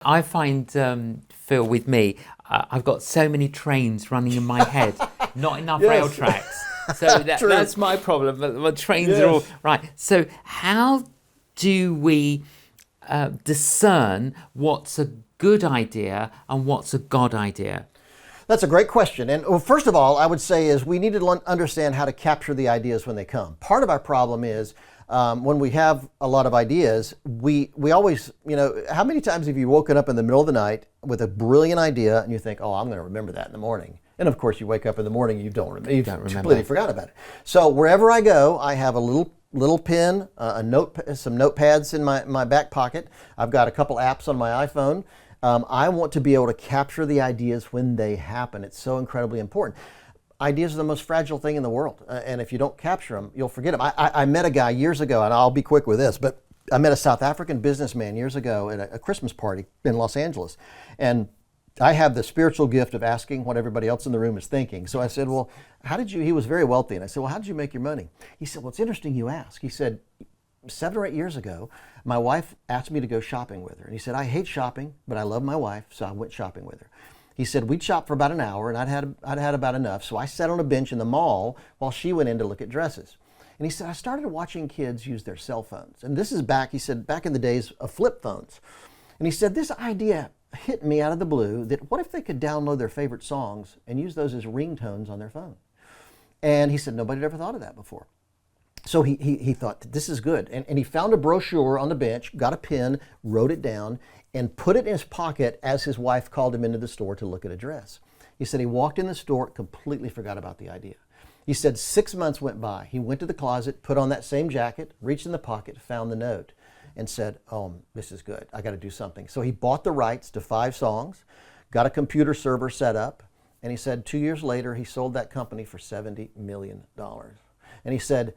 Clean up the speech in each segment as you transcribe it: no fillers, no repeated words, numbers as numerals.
I find, Phil, with me, I've got so many trains running in my head, not enough rail tracks. So that's my problem. The trains are all right. So how do we discern what's a good idea and what's a God idea? That's a great question. And well, first of all, I would say is we need to understand how to capture the ideas when they come. Part of our problem is when we have a lot of ideas, we always, how many times have you woken up in the middle of the night with a brilliant idea and you think, oh, I'm going to remember that in the morning. And of course, you wake up in the morning and you don't remember. You completely forgot about it. So wherever I go, I have a little pen, some notepads in my back pocket. I've got a couple apps on my iPhone. I want to be able to capture the ideas when they happen. It's so incredibly important. Ideas are the most fragile thing in the world. And if you don't capture them, you'll forget them. I met a guy years ago, and I'll be quick with this, but I met a South African businessman years ago at a Christmas party in Los Angeles. And I have the spiritual gift of asking what everybody else in the room is thinking. So I said, well, he was very wealthy. And I said, well, how did you make your money? He said, well, it's interesting you ask. He said, 7 or 8 years ago, my wife asked me to go shopping with her. And he said, I hate shopping, but I love my wife, so I went shopping with her. He said, we'd shop for about an hour, and I'd had about enough, so I sat on a bench in the mall while she went in to look at dresses. And he said, I started watching kids use their cell phones. And this is back in the days of flip phones. And he said, this idea hit me out of the blue that what if they could download their favorite songs and use those as ringtones on their phone? And he said, nobody had ever thought of that before. So he thought, this is good. And he found a brochure on the bench, got a pen, wrote it down, and put it in his pocket as his wife called him into the store to look at a dress. He said he walked in the store, completely forgot about the idea. He said 6 months went by. He went to the closet, put on that same jacket, reached in the pocket, found the note, and said, oh, this is good. I got to do something. So he bought the rights to 5 songs, got a computer server set up, and he said 2 years later, he sold that company for $70 million. And he said,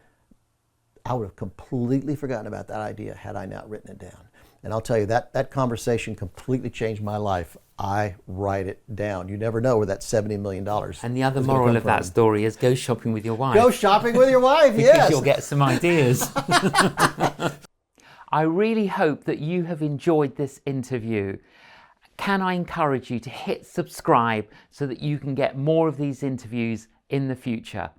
I would have completely forgotten about that idea had I not written it down. And I'll tell you, that conversation completely changed my life. I write it down. You never know where that $70 million And the other moral of that story is go shopping with your wife. Go shopping with your wife, yes. Because you'll get some ideas. I really hope that you have enjoyed this interview. Can I encourage you to hit subscribe so that you can get more of these interviews in the future?